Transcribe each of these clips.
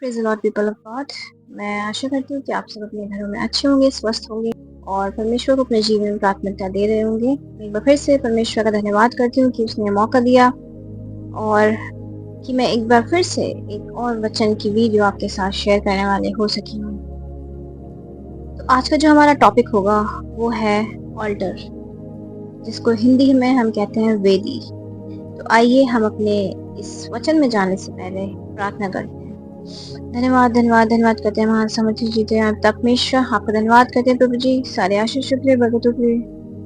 Praise the Lord people of God. मैं आशा करती हूँ कि आप सब अपने घरों में अच्छे होंगे, स्वस्थ होंगे और परमेश्वर को अपने जीवन में प्राथमिकता दे रहे होंगे। मैं एक बार फिर से परमेश्वर का धन्यवाद करती हूँ कि उसने मौका दिया और कि मैं एक बार फिर से एक और वचन की वीडियो आपके साथ शेयर करने वाले हो सकी हूँ। तो आज का जो हमारा टॉपिक होगा वो है ऑल्टर, जिसको हिंदी में हम कहते हैं वेदी। तो आइए हम अपने इस वचन में जाने से पहले प्रार्थना करते हैं। धन्यवाद धन्यवाद धन्यवाद करते हैं महान समर्थी जीते हैं आप तक मिश्रा, आपका धन्यवाद करते हैं प्रभु जी, सारे आशीष शुक्रिया बरकतों के लिए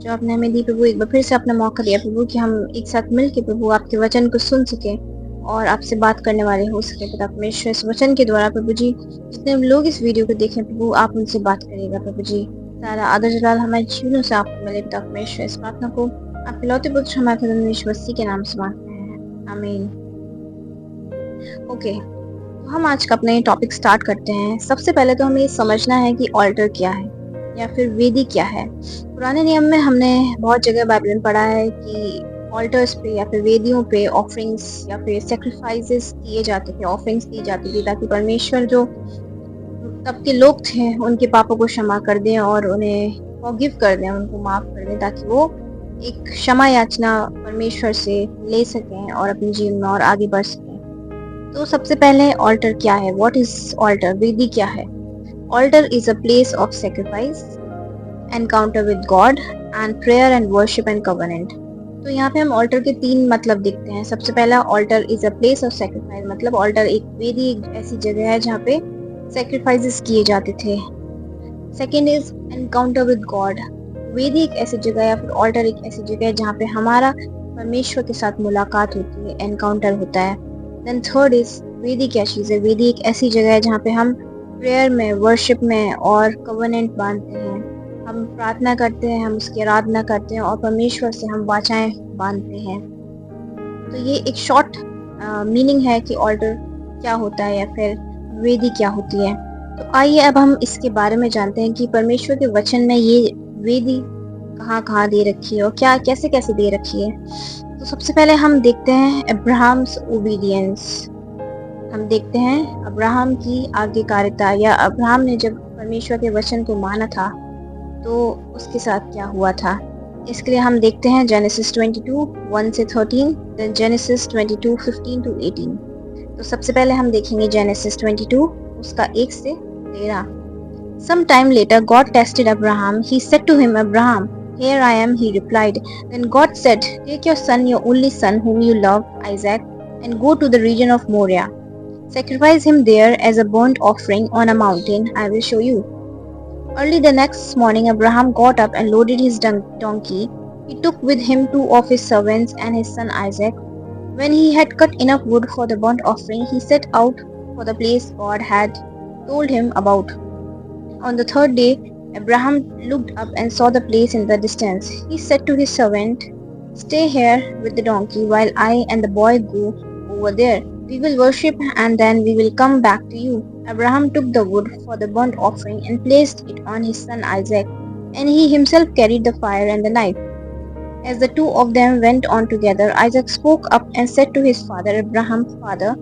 जो आपने हमें दी प्रभु। एक बार फिर से अपना मौका दिया प्रभु कि हम एक साथ मिल के प्रभु आपके वचन को सुन सके और आपसे बात करने वाले हो सके। पिता परमेश्वर, इस वचन के द्वारा प्रभु जी जितने लोग इस वीडियो को देखें प्रभु, आप उनसे बात करिएगा प्रभु जी। सारा आदर जलाल हमारे जीवनों से आपको मिले। पिता परमेश्वर, इस प्रार्थना को आपके लौते पुत्र हमारे खुदा यीशु मसीह के नाम से मांगते हैं, आमीन। ओके, तो हम आज का अपना ये टॉपिक स्टार्ट करते हैं। सबसे पहले तो हमें ये समझना है कि ऑल्टर क्या है या फिर वेदी क्या है। पुराने नियम में हमने बहुत जगह बाइबल में पढ़ा है कि ऑल्टर्स पे या फिर वेदियों पे ऑफरिंग्स या फिर सेक्रीफाइसेस किए जाते थे, ऑफरिंग्स दी जाती थी ताकि परमेश्वर जो तब के लोग थे उनके पापों को क्षमा कर दें और उन्हें फॉरगिव कर दें, उनको माफ कर दें, ताकि वो एक क्षमा याचना परमेश्वर से ले सकें और अपने जीवन में और आगे बढ़ सकें। तो सबसे पहले ऑल्टर क्या है? What is altar? वेदी क्या है? Altar is a place of sacrifice, encounter with God and prayer and worship and covenant. तो यहाँ पे हम ऑल्टर के तीन मतलब देखते हैं। सबसे पहला, altar is a place of sacrifice, मतलब ऑल्टर एक वेदी, एक ऐसी जगह है जहाँ पे सेक्रीफाइसेस किए जाते थे। Second is encounter with God, वेदी एक ऐसी जगह या फिर ऑल्टर एक ऐसी जगह है जहाँ पे हमारा परमेश्वर के साथ मुलाकात होती है, एनकाउंटर होता है। देन थर्ड इज, वेदी क्या चीज़ है? वेदी एक ऐसी जगह है जहाँ पे हम प्रेयर में, वर्शिप में और कवनेंट बांधते हैं, हम प्रार्थना करते हैं, हम उसकी आराधना करते हैं और परमेश्वर से हम वाचाएं बांधते हैं। तो ये एक शॉर्ट मीनिंग है कि ऑल्टर क्या होता है या फिर वेदी क्या होती है। तो आइए अब हम इसके बारे में जानते हैं कि परमेश्वर के वचन में ये वेदी कहाँ कहाँ दे रखी है और क्या कैसे कैसे दे रखी है। तो सबसे पहले हम देखते हैं अब्राहम्स ओबीडियंस। हम देखते हैं अब्राहम की आज्ञाकारिता, या अब्राहम ने जब परमेश्वर के वचन को माना था तो उसके साथ क्या हुआ था। इसके लिए हम देखते हैं जेनेसिस 22 1 से 13, देन जेनेसिस 22 15 to 18। तो सबसे पहले हम देखेंगे जेनेसिस 22 उसका 1 से 13। Some time later God tested Abraham. He said to him, Abraham, here I am, he replied. Then God said, take your son, your only son, whom you love, Isaac, and go to the region of Moriah. Sacrifice him there as a burnt offering on a mountain I will show you. Early the next morning, Abraham got up and loaded his donkey. He took with him two of his servants and his son Isaac. When he had cut enough wood for the burnt offering, he set out for the place God had told him about. On the third day, Abraham looked up and saw the place in the distance. He said to his servant, stay here with the donkey while I and the boy go over there. We will worship and then we will come back to you. Abraham took the wood for the burnt offering and placed it on his son Isaac, and he himself carried the fire and the knife. As the two of them went on together, Isaac spoke up and said to his father Abraham, Father.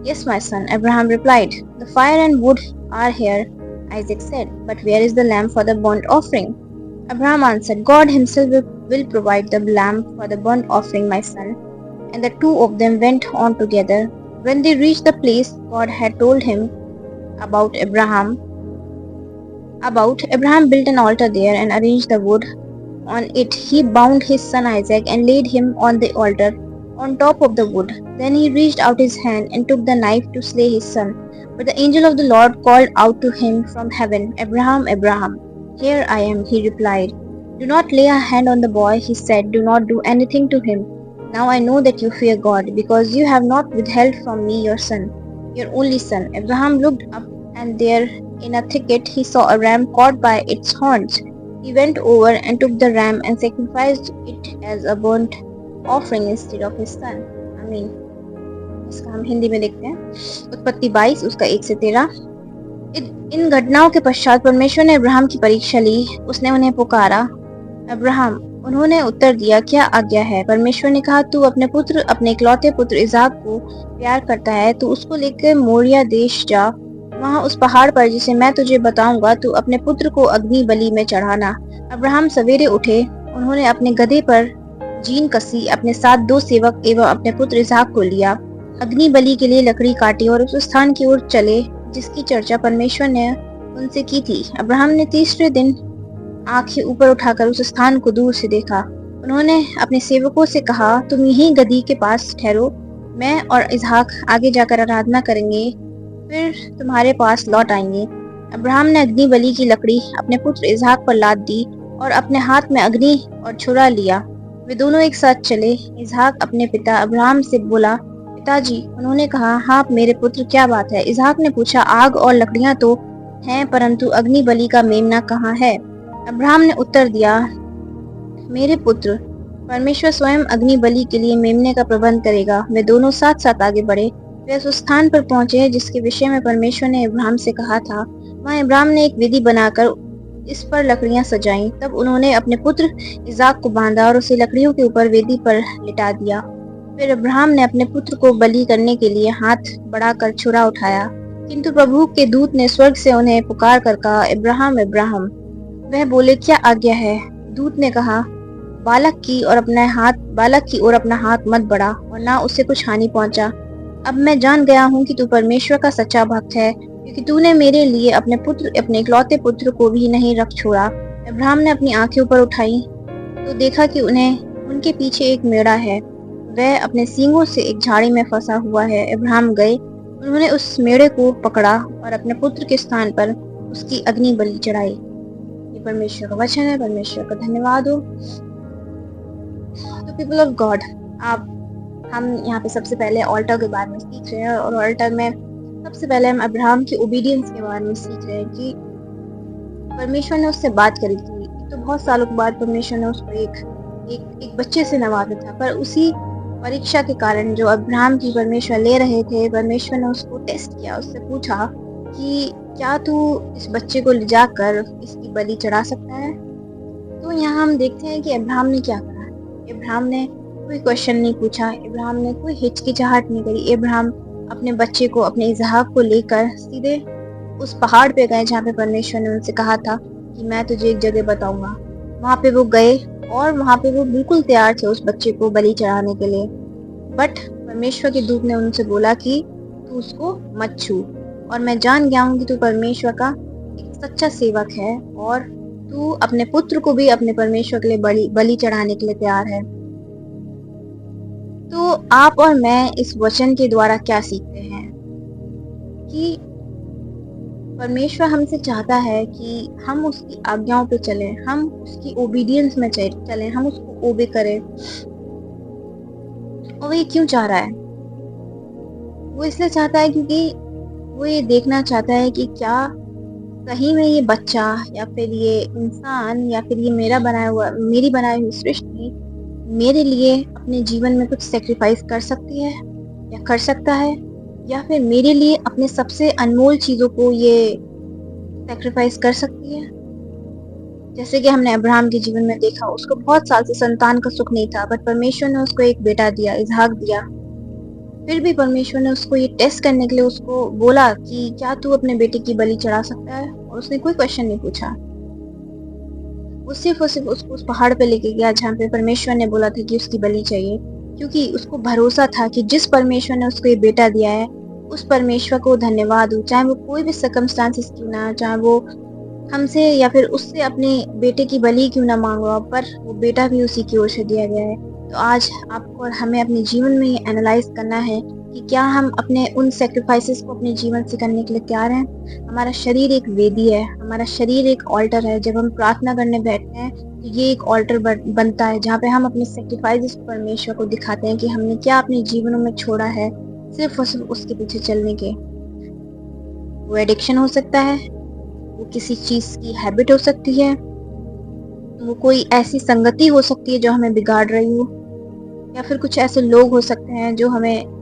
Yes, my son, Abraham replied. The fire and wood are here, Isaac said, but where is the lamb for the burnt offering? Abraham answered, God himself will provide the lamb for the burnt offering, my son. And the two of them went on together. When they reached the place God had told him about, Abraham built an altar there and arranged the wood. On it he bound his son Isaac and laid him on the altar on top of the wood. Then he reached out his hand and took the knife to slay his son. But the angel of the Lord called out to him from heaven, Abraham, Abraham. Here I am, he replied. Do not lay a hand on the boy, he said. Do not do anything to him. Now I know that you fear God, because you have not withheld from me your son, your only son. Abraham looked up, and there in a thicket he saw a ram caught by its horns. He went over and took the ram and sacrificed it as a burnt offering instead of his son. आमीन। इसका हम हिंदी में देखते हैं। उत्पत्ति 22 उसका 1 से 13। इन घटनाओं के पश्चात परमेश्वर ने अब्राहम की परीक्षा ली। उसने उन्हें पुकारा, अब्राहम, उन्होंने उत्तर दिया, क्या आज्ञा है? परमेश्वर ने कहा, तू अपने इकलौते पुत्र इसहाक को प्यार करता है, तो उसको लेकर मोरिया देश जा। वहां उस पहाड़ पर जिसे मैं तुझे बताऊंगा, तू अपने पुत्र को अग्नि बलि में चढ़ाना। अब्राहम सवेरे उठे, उन्होंने अपने गधे पर जीन कसी, अपने साथ दो सेवक एवं अपने पुत्र इसहाक को लिया, अग्नि बलि के लिए लकड़ी काटी और उस स्थान की ओर चले जिसकी चर्चा परमेश्वर ने उनसे की थी। अब्राहम ने तीसरे दिन आंखें ऊपर उठाकर उस स्थान को दूर से देखा। उन्होंने अपने सेवकों से कहा, तुम यहीं गदी के पास ठहरो, मैं और इसहाक आगे जाकर आराधना करेंगे, फिर तुम्हारे पास लौट आएंगे। अब्राहम ने अग्नि बलि की लकड़ी अपने पुत्र इसहाक पर लाद दी और अपने हाथ में अग्नि और छुरा लिया। वे दोनों एक साथ चले। इसहाक अपने पिता अब्राहम से बोला, पिताजी। उन्होंने कहा, हाँ मेरे पुत्र, क्या बात है? इसहाक ने पूछा, आग और लकड़ियां तो हैं, परंतु अग्नि बलि का मेमना कहाँ है? अब्राहम ने उत्तर दिया, मेरे पुत्र, परमेश्वर स्वयं अग्नि बलि के लिए मेमने का प्रबंध करेगा। वे दोनों साथ साथ आगे बढ़े। वे उस स्थान पर पहुंचे जिसके विषय में परमेश्वर ने अब्राहम से कहा था। वहां अब्राहम ने एक वेदी बनाकर इस पर लकड़ियां सजाई। तब उन्होंने अपने पुत्र इसहाक को बांधा और उसे लकड़ियों के ऊपर वेदी पर लिटा दिया। फिर अब्राहम ने अपने पुत्र को बलि करने के लिए हाथ बढ़ाकर छुरा उठाया, किंतु प्रभु के दूत ने स्वर्ग से उन्हें पुकार कर कहा, अब्राहम, अब्राहम। वह बोले, क्या आज्ञा है? दूत ने कहा, बालक की ओर अपना हाथ मत बढ़ा और ना उससे कुछ हानि पहुंचा। अब मैं जान गया हूँ कि तू परमेश्वर का सच्चा भक्त है, क्योंकि तूने मेरे लिए अपने इकलौते पुत्र को भी नहीं रख छोड़ा। अब्राहम ने अपनी आंखें ऊपर उठाई तो देखा कि उनके पीछे एक मेढ़ा है। वह अपने सींगों से एक झाड़ी में फंसा हुआ है। अब्राहम गए, उन्होंने उस मेढ़े को पकड़ा और अपने पुत्र के स्थान पर उसकी अग्नि बलि चढ़ाई। ये परमेश्वर का वचन है। परमेश्वर का धन्यवाद हो। तो पीपल ऑफ गॉड, हम यहाँ पे सबसे पहले ऑल्टर के बारे में सीख रहे हैं, और ऑल्टर में सबसे पहले हम अब्राहम की ओबीडियंस के बारे में सीख रहे हैं कि परमेश्वर ने उससे बात करी थी। तो बहुत सालों के बाद परमेश्वर ने उसको एक बच्चे से नवाजा था, पर उसी परीक्षा के कारण जो अब्राहम की परमेश्वर ले रहे थे, परमेश्वर ने उसको टेस्ट किया, उससे पूछा कि क्या तू इस बच्चे को ले जाकर इसकी बलि चढ़ा सकता है? तो यहाँ हम देखते हैं कि अब्राहम ने क्या करा। अब्राहम ने कोई क्वेश्चन नहीं पूछा, अब्राहम ने कोई हिचकिचाहट नहीं करी। अब्राहम अपने बच्चे को, अपने इसहाक को लेकर सीधे उस पहाड़ पे गए जहाँ पे परमेश्वर ने उनसे कहा था कि मैं तुझे एक जगह बताऊंगा। वहां पे वो गए और वहां पे वो बिल्कुल तैयार थे उस बच्चे को बलि चढ़ाने के लिए। बट परमेश्वर के दूत ने उनसे बोला कि तू उसको मत छू, और मैं जान गया हूँ कि तू परमेश्वर का एक सच्चा सेवक है और तू अपने पुत्र को भी अपने परमेश्वर के लिए बलि चढ़ाने के लिए तैयार है। तो आप और मैं इस वचन के द्वारा क्या सीखते हैं कि परमेश्वर हमसे चाहता है कि हम उसकी आज्ञाओं पे चलें, हम उसकी ओबीडियंस में चलें, हम उसको ओबे करें। और वो ये क्यों चाह रहा है? वो इसलिए चाहता है क्योंकि वो ये देखना चाहता है कि क्या सही में ये बच्चा या फिर ये इंसान या फिर ये मेरी बनाई हुई सृष्टि मेरे लिए अपने जीवन में कुछ सेक्रीफाइस कर सकती है या कर सकता है, या फिर मेरे लिए अपने सबसे अनमोल चीजों को ये सेक्रीफाइस कर सकती है। जैसे कि हमने अब्राहम के जीवन में देखा, उसको बहुत साल से संतान का सुख नहीं था, बट परमेश्वर ने उसको एक बेटा दिया, इसहाक दिया। फिर भी परमेश्वर ने उसको ये टेस्ट करने के लिए उसको बोला कि क्या तू अपने बेटे की बलि चढ़ा सकता है, और उसने कोई क्वेश्चन नहीं पूछा। वो सिर्फ और सिर्फ उसको उस पहाड़ पे लेके गया जहाँ पे परमेश्वर ने बोला था कि उसकी बलि चाहिए, क्योंकि उसको भरोसा था कि जिस परमेश्वर ने उसको ये बेटा दिया है, उस परमेश्वर को धन्यवाद हो, चाहे वो कोई भी सर्कमस्टांसेस क्यों ना, चाहे वो हमसे या फिर उससे अपने बेटे की बलि क्यों ना मांगो, पर वो बेटा भी उसी की ओर से दिया गया है। तो आज आपको और हमें अपने जीवन में ये एनालाइज करना है कि क्या हम अपने उन सेक्रीफाइसेस को अपने जीवन से करने के लिए तैयार हैं। हमारा शरीर एक वेदी है, हमारा शरीर एक ऑल्टर है। जब हम प्रार्थना करने बैठते हैं तो ये एक ऑल्टर बनता है जहाँ पे हम अपने सेक्रीफाइसेस परमेश्वर को दिखाते हैं कि हमने क्या अपने जीवनों में छोड़ा है सिर्फ और सिर्फ उसके पीछे चलने के। वो एडिक्शन हो सकता है, वो किसी चीज की हैबिट हो सकती है, वो कोई ऐसी संगति हो सकती है जो हमें बिगाड़ रही हो, या फिर कुछ ऐसे लोग हो सकते हैं जो हमें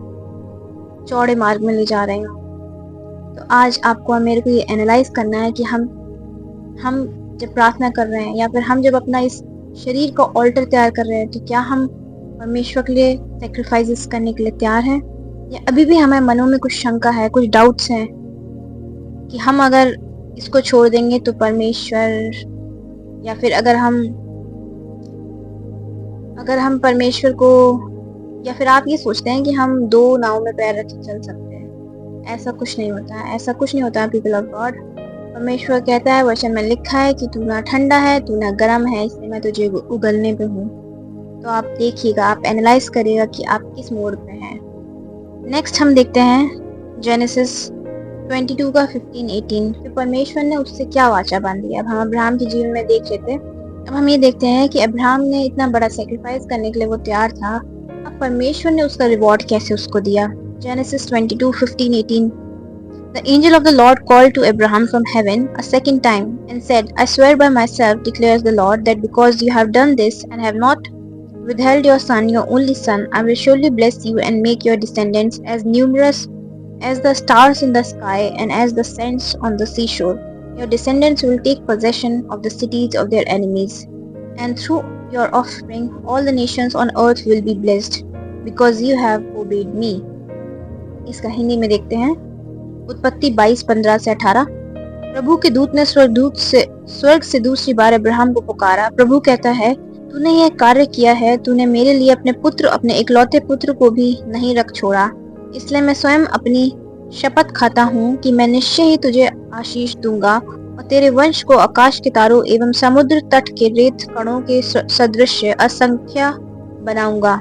चौड़े मार्ग में ले जा रहे हो। तो आज आपको और मेरे को ये एनालाइज करना है कि हम जब प्रार्थना कर रहे हैं या फिर हम जब अपना इस शरीर का ऑल्टर तैयार कर रहे हैं, तो क्या हम परमेश्वर के लिए सेक्रीफाइसेस करने के लिए तैयार हैं? या अभी भी हमारे मनों में कुछ शंका है, कुछ डाउट्स हैं कि हम अगर इसको छोड़ देंगे तो परमेश्वर, या फिर अगर हम परमेश्वर को, या फिर आप ये सोचते हैं कि हम दो नाव में पैर रख के चल सकते हैं? ऐसा कुछ नहीं होता है, ऐसा कुछ नहीं होता है पीपल ऑफ गॉड। परमेश्वर कहता है, वचन में लिखा है कि तू ना ठंडा है, तू ना गर्म है, इसलिए मैं तुझे उगलने पे हूँ। तो आप देखिएगा, आप एनालाइज करिएगा कि आप किस मोड पे हैं। नेक्स्ट हम देखते हैं जेनेसिस 22 का 15-18। फिर परमेश्वर ने उससे क्या वाचा बांधी। अब हम अब्राहम के जीवन में देख लेते हैं। अब हम ये देखते हैं कि अब्राहम ने इतना बड़ा सेक्रीफाइस करने के लिए वो तैयार था। अब परमेश्वर ने उसका रिवॉर्ड कैसे उसको दिया। Genesis 22:15-18। The angel of the Lord called to Abraham from heaven a second time and said, I swear by myself, declares the Lord, that because you have done this and have not withheld your son, your only son, I will surely bless you and make your descendants as numerous as the stars in the sky and as the sands on the seashore. Your descendants will take possession of the cities of their enemies, and through your offspring all the nations on earth will be blessed, because you have obeyed me. इसका हिंदी में देखते हैं। उत्पत्ति 22:15-18। प्रभु के दूत ने स्वर्ग से दूसरी बार अब्राहम को पुकारा। प्रभु कहता है, तूने यह कार्य किया है, तूने मेरे लिए अपने इकलौते पुत्र को भी नहीं रख छोड़ा। इसलिए मैं स्वयं अपनी शपथ खाता हूँ कि मैं निश्चय ही तुझे आशीष दूंगा और तेरे वंश को आकाश के तारों एवं समुद्र तट के रेत कणों के सदृश असंख्य बनाऊंगा।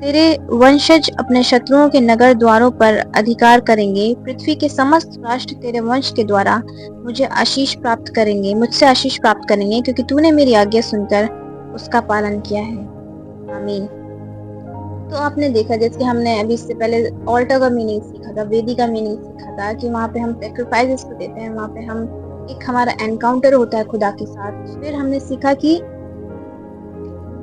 तेरे वंशज अपने शत्रुओं के नगर द्वारों पर अधिकार करेंगे। पृथ्वी के समस्त राष्ट्र तेरे वंश के द्वारा मुझसे आशीष प्राप्त करेंगे, क्योंकि तूने मेरी आज्ञा सुनकर उसका पालन किया है। आमीन। तो आपने देखा, जैसे कि हमने अभी इससे पहले ऑल्टर का मीनिंग सीखा था, वेदी का मीनिंग सीखा था, कि वहाँ पे हम सेक्रीफाइसेस को देते हैं, वहाँ पे हम एक हमारा एनकाउंटर होता है खुदा के साथ। फिर हमने सीखा कि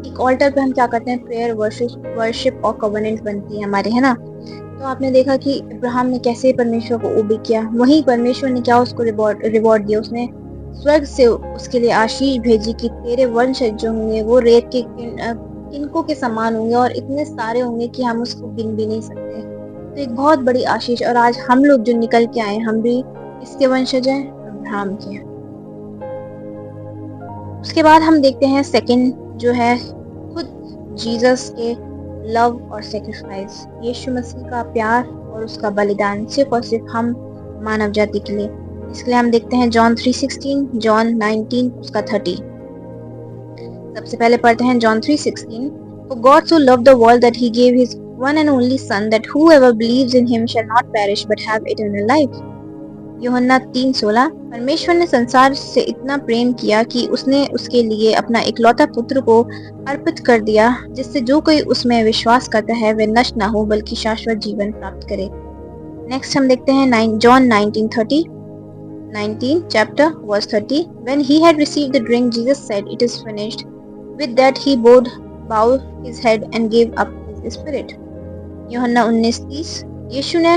एक ऑल्टर पे हम क्या करते हैं, प्रेयर, वर्शिप और कवर्नेंट बनती है हमारे, है ना। तो आपने देखा कि अब्राहम ने कैसे परमेश्वर को ओबे किया, वहीं परमेश्वर ने क्या उसको रिवॉर्ड दिया। उसने स्वर्ग से उसके लिए आशीष भेजी कि तेरे वंशज जो होंगे वो रेत के किनकों के समान होंगे, और इतने सारे होंगे कि हम उसको गिन भी नहीं सकते। तो एक बहुत बड़ी आशीष। और आज हम लोग जो निकल के आए, हम भी इसके वंशज हैं, अब्राहम के। उसके बाद हम देखते हैं सेकंड, जो है खुद जीसस के लव और सेक्रीफाइस, यीशु मसीह का प्यार और उसका बलिदान सिर्फ और सिर्फ हम मानव जाति के लिए। इसके लिए हम देखते हैं जॉन 3:16, जॉन 19 उसका 30। सबसे पहले पढ़ते हैं John 3:16। For God so loved the world that he gave his one and only son, that whoever believes in him shall not perish but have eternal life. यूहन्ना 3:16। परमेश्वर ने संसार से इतना प्रेम किया कि उसने उसके लिए अपना इकलौता पुत्र को अर्पित कर दिया, जिससे जो कोई उसमें विश्वास करता है वह नष्ट ना हो बल्कि शाश्वत जीवन प्राप्त करे। नेक्स्ट हम देखते हैं John 19:30, 19 chapter verse 30। When he had received the drink, Jesus said, "It is finished." With that he bowed his head and gave up his spirit. यूहन्ना 19:30। यीशु ने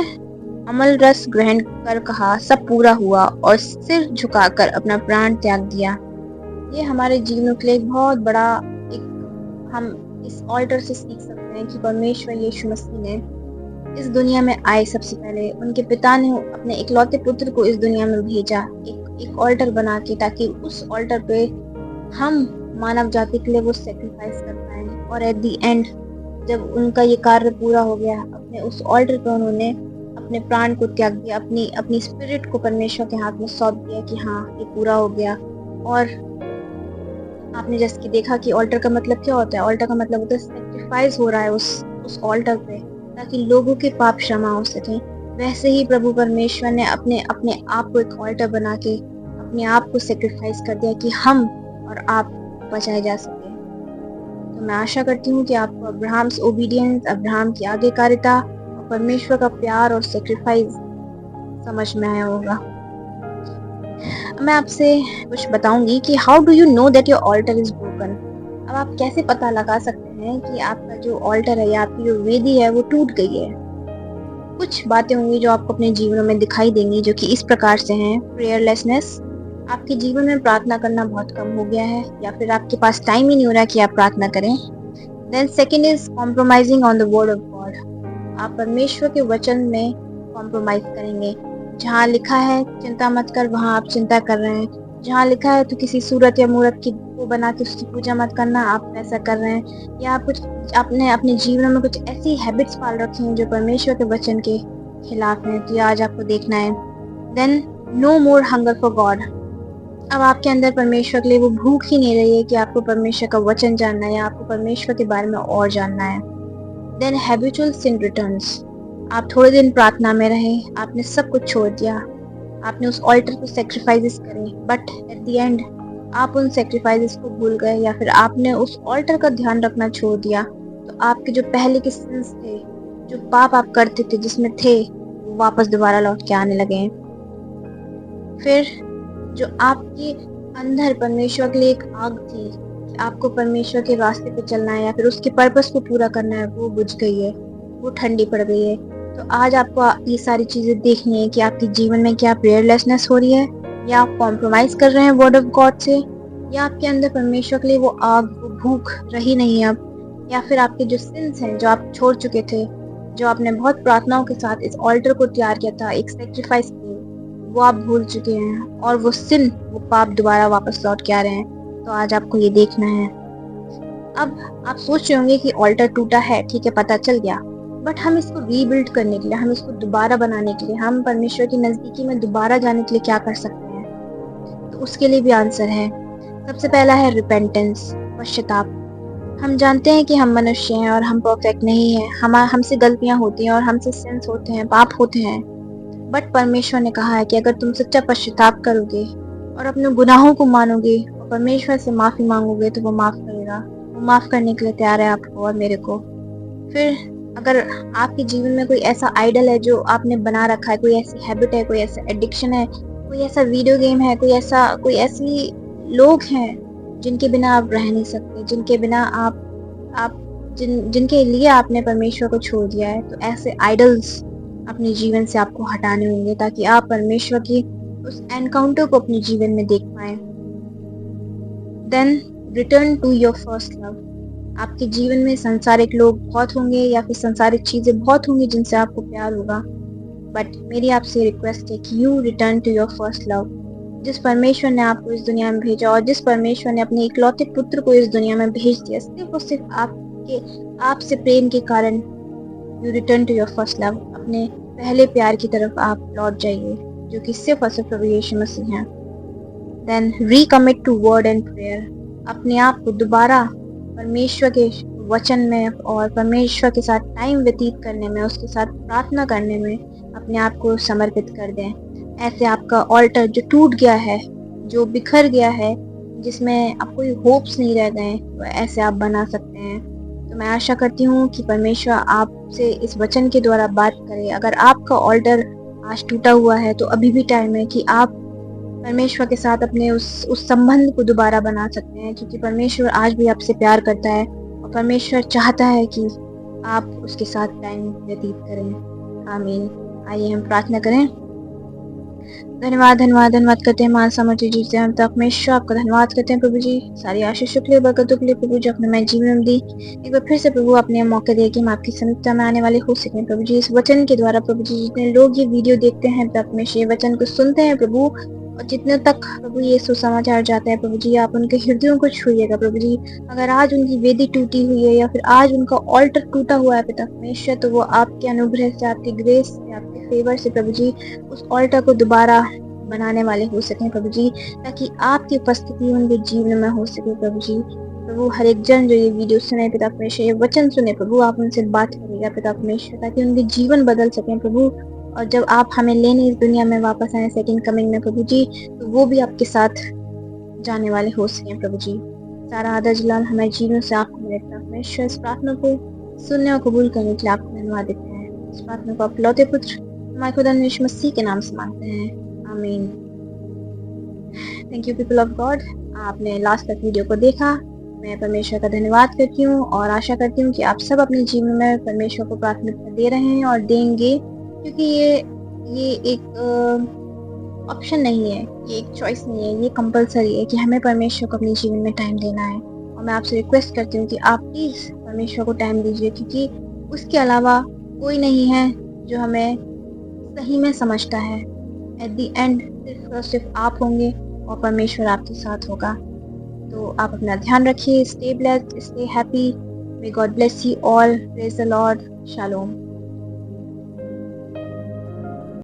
अमल रस ग्रहण कर कहा, सब पूरा हुआ, और सिर झुकाकर अपना प्राण त्याग दिया। ये हमारे जीवनों के लिए एक बहुत बड़ा, एक हम इस ऑल्टर से सीख सकते हैं कि परमेश्वर यीशु मसीह ने इस दुनिया में आए। सबसे पहले उनके पिता ने अपने इकलौते पुत्र को इस दुनिया में भेजा, एक ऑल्टर बना के, ताकि उस ऑल्टर पे हम मानव जाति के लिए वो सेक्रीफाइस कर पाए। और एट द एंड जब उनका ये कार्य पूरा हो गया, अपने उस ऑल्टर पे उन्होंने अपने प्राण को त्याग दिया, अपनी स्पिरिट को परमेश्वर के हाथ में सौंप दिया कि हाँ, ये पूरा हो गया। और आपने जैसे कि देखा कि ऑल्टर का मतलब क्या होता है। ऑल्टर का मतलब होता है सेक्रीफाइस हो रहा है उस ऑल्टर पे, ताकि लोगों के पाप क्षमा हो सके। वैसे ही प्रभु परमेश्वर ने अपने अपने आप को एक ऑल्टर बना के अपने आप को सेक्रीफाइस कर दिया कि हम और आप बचाए जा सके। तो मैं आशा करती हूँ कि आपको अब्राहम्स ओबीडियंस, अब्राहम की आज्ञाकारिता और परमेश्वर का प्यार और सेक्रीफाइस समझ में आया होगा। मैं आपसे कुछ बताऊंगी कि how do you know that your altar is broken. अब आप कैसे पता लगा सकते हैं कि आपका जो ऑल्टर है या आपकी जो वेदी है वो टूट गई है। कुछ बातें होंगी जो आपको अपने जीवन में दिखाई देंगी, जो कि इस प्रकार से हैं। प्रेयरलेसनेस, आपके जीवन में प्रार्थना करना बहुत कम हो गया है या फिर आपके पास टाइम ही नहीं हो रहा कि आप प्रार्थना करें। Then second is compromising on the word of God. आप परमेश्वर के वचन में कॉम्प्रोमाइज करेंगे। जहाँ लिखा है चिंता मत कर, वहाँ आप चिंता कर रहे हैं। जहाँ लिखा है तो किसी सूरत या मूरत की को बना के उसकी पूजा मत करना, आप वैसा कर रहे हैं। या आप कुछ आपने अपने जीवन में कुछ ऐसी हैबिट्स पाल रखी हैं जो परमेश्वर के वचन के खिलाफ हैं, तो ये आज आपको देखना है। Then no more hunger for God. अब आपके अंदर परमेश्वर के लिए वो भूख ही नहीं रही है कि आपको परमेश्वर का वचन जानना है या आपको परमेश्वर के बारे में और जानना है। देन हैबिचुअल सिन रिटर्न्स। आप थोड़े दिन प्रार्थना में रहे, आपने सब कुछ छोड़ दिया, आपने उस ऑल्टर को सेक्रीफाइसेस करे, बट एट द एंड आप उन सेक्रीफाइसेस को भूल गए या फिर आपने उस ऑल्टर का ध्यान रखना छोड़ दिया, तो आपके जो पहले के सिंस थे, जो पाप आप करते थे जिसमें थे, वो वापस दोबारा लौट के आने लगे हैं। फिर जो आपके अंदर परमेश्वर के लिए एक आग थी कि आपको परमेश्वर के रास्ते पे चलना है या फिर उसके पर्पस को पूरा करना है, वो बुझ गई है, वो ठंडी पड़ गई है। तो आज आपको ये सारी चीजें देखनी है कि आपके जीवन में क्या प्रेयरलेसनेस हो रही है, या आप कॉम्प्रोमाइज कर रहे हैं वर्ड ऑफ गॉड से, या आपके अंदर परमेश्वर के लिए वो आग, वो भूख रही नहीं है अब, या फिर आपके जो सिंस हैं जो आप छोड़ चुके थे, जो आपने बहुत प्रार्थनाओं के साथ इस ऑल्टर को तैयार किया था एक सेक्रीफाइस के लिए, वो आप भूल चुके हैं और वो सिन, वो पाप दोबारा वापस लौट के आ रहे हैं। तो आज आपको ये देखना है। अब आप सोच रहे होंगे कि ऑल्टर टूटा है, ठीक है, पता चल गया, बट हम इसको रीबिल्ड करने के लिए, हम इसको दोबारा बनाने के लिए, हम परमेश्वर की नजदीकी में दोबारा जाने के लिए क्या कर सकते हैं? तो उसके लिए भी आंसर है। सबसे पहला है रिपेंटेंस, पश्चाताप। हम जानते हैं कि हम मनुष्य हैं और हम परफेक्ट नहीं हैं, हमसे गलतियां होती हैं और हमसे सिंस होते हैं, पाप होते हैं। बट परमेश्वर ने कहा है कि अगर तुम सच्चा पश्चाताप करोगे और अपने गुनाहों को मानोगे और परमेश्वर से माफी मांगोगे तो वो माफ करेगा। वो माफ करने के लिए तैयार है आपको और मेरे को। फिर अगर आपके जीवन में कोई ऐसा आइडल है जो आपने बना रखा है, कोई ऐसी हैबिट है, कोई ऐसा एडिक्शन है, कोई ऐसा वीडियो गेम है, कोई ऐसी लोग हैं जिनके बिना आप रह नहीं सकते, जिनके बिना आप जिनके लिए आपने परमेश्वर को छोड़ दिया है, तो ऐसे आइडल्स अपने जीवन से आपको हटाने होंगे ताकि आप परमेश्वर की उस एनकाउंटर को अपने जीवन में देख पाए। Then return to your first love. आपके जीवन में संसारिक लोग बहुत होंगे या फिर संसारिक चीजें बहुत होंगी जिनसे आपको प्यार होगा, बट मेरी आपसे रिक्वेस्ट है कि you return to your first love. जिस परमेश्वर ने आपको इस दुनिया में भेजा और जिस परमेश्वर ने अपने इकलौते पुत्र को इस दुनिया में भेज दिया सिर्फ और सिर्फ आपसे प्रेम के कारण, you return to your first love. अपने पहले प्यार की तरफ आप लौट जाइए जो कि सिर्फ और सिर्फ प्रभु यीशु मसीह है। Then recommit to word and prayer. अपने आप को दोबारा परमेश्वर के वचन में और परमेश्वर के साथ टाइम व्यतीत करने में, उसके साथ प्रार्थना करने में अपने आप को समर्पित कर दें। ऐसे आपका ऑल्टर जो टूट गया है, जो बिखर गया है, जिसमें अब कोई होप्स नहीं रह गए, तो ऐसे आप बना सकते हैं। तो मैं आशा करती हूँ कि परमेश्वर आपसे इस वचन के द्वारा बात करे। अगर आपका ऑल्टर आज टूटा हुआ है तो अभी भी टाइम है कि आप परमेश्वर के साथ अपने उस संबंध को दोबारा बना सकते हैं, क्योंकि परमेश्वर आज भी आपसे प्यार करता है और परमेश्वर चाहता है कि आप उसके साथ टाइम व्यतीत करें। आमीन। आइए हम प्रार्थना करें। धन्यवाद धन्यवाद धन्यवाद करते हैं मान समझ जीते हम तक परमेश्वर आपका धन्यवाद करते हैं प्रभु जी, सारी आशीष शुक्रिया बरकतों के लिए प्रभु जी अपने मैं जीवन में दी। एक बार फिर से प्रभु अपने मौके दे कि हम आपकी समीपता में आने वाले हो सकें प्रभु जी। इस वचन के द्वारा प्रभु जी जितने लोग ये वीडियो देखते हैं तक में ये वचन को सुनते हैं प्रभु, और जितने तक प्रभु ये सुसमाचार जाता है प्रभु जी, आप उनके हृदयों को छुइएगा प्रभु जी। अगर आज उनकी वेदी टूटी हुई है या फिर आज उनका ऑल्टर टूटा हुआ है पिता परमेश्वर, तो वो आपके अनुग्रह से, आपके ग्रेस से, आपके फेवर से प्रभु जी उस ऑल्टर को दोबारा बनाने वाले हो सकें प्रभु जी, ताकि आपकी उपस्थिति उनके जीवन में हो सके प्रभु जी। प्रभु हर एक जन जो ये वीडियो सुने पिता परमेश्वर, ये वचन सुने प्रभु, आप उनसे बात करिएगा पिता परमेश्वर, ताकि उनके जीवन बदल सकें प्रभु। और जब आप हमें लेने इस दुनिया में वापस आए सेकंड कमिंग में प्रभु जी, तो वो भी आपके साथ जाने वाले हो सकें प्रभु जी। सारा आदर जलाल हमारे जीवन से आपको मिले पिता परमेश्वर। इस प्रार्थना को सुनने और कबूल करने के लिए आपको धन्यवाद देते हैं। इस प्रार्थना को आप लौते पुत्र हमारे खुदा यीशु मसीह के नाम से मांगते हैं, आमीन। Thank you people of God, आपने लास्ट तक वीडियो को देखा। मैं परमेश्वर का धन्यवाद करती हूँ और आशा करती हूँ कि आप सब अपने जीवन में परमेश्वर को प्राथमिकता दे रहे हैं और देंगे, क्योंकि ये एक ऑप्शन नहीं है, ये एक चॉइस नहीं है, ये कंपल्सरी है कि हमें परमेश्वर को अपने जीवन में टाइम देना है। और मैं आपसे रिक्वेस्ट करती हूँ कि आप प्लीज़ परमेश्वर को टाइम दीजिए, क्योंकि उसके अलावा कोई नहीं है जो हमें सही में समझता है। एट द एंड सिर्फ़ और सिर्फ़ आप होंगे और परमेश्वर आपके साथ होगा। तो आप अपना ध्यान रखिए, stay blessed, stay happy, may God bless you all, praise the Lord, shalom.